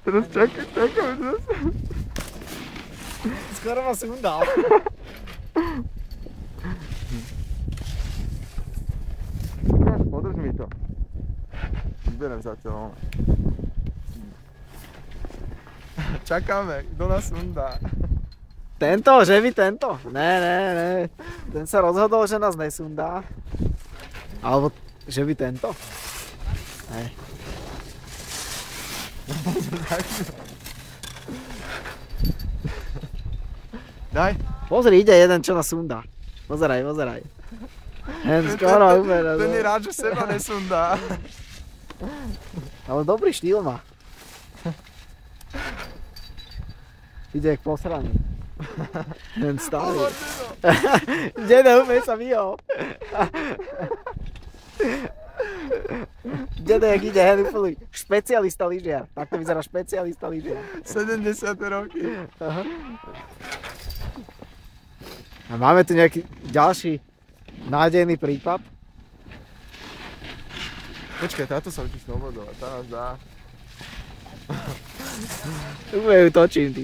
Teraz čakaj teraz. Skoro ma sundal. Podrž mi to. Vyberem zatiaľ. Čakáme, kto nás sundá. Tento, že vy tento? Ne. Ten sa rozhodol, že nás nesundá. Alebo, že vy tento? Ne. Daj. Pozri, ide jeden, čo nás sundá. Pozeraj. Hen skoro úplne. Ten je rád, že seba nesundá. Ale dobrý štýl má. Ide jak posraný. Ten stále. Dede, úplne sa vyhol. Dede, jak ide, hen úplný špecialista lyžiar. Takto vyzerá špecialista lyžiar. 70 roky. Aha. A máme tu nejaký ďalší nádejný prípad. Počkaj, táto sa učí snowboardovať, tá nás dá. Úplne ju točím, ty.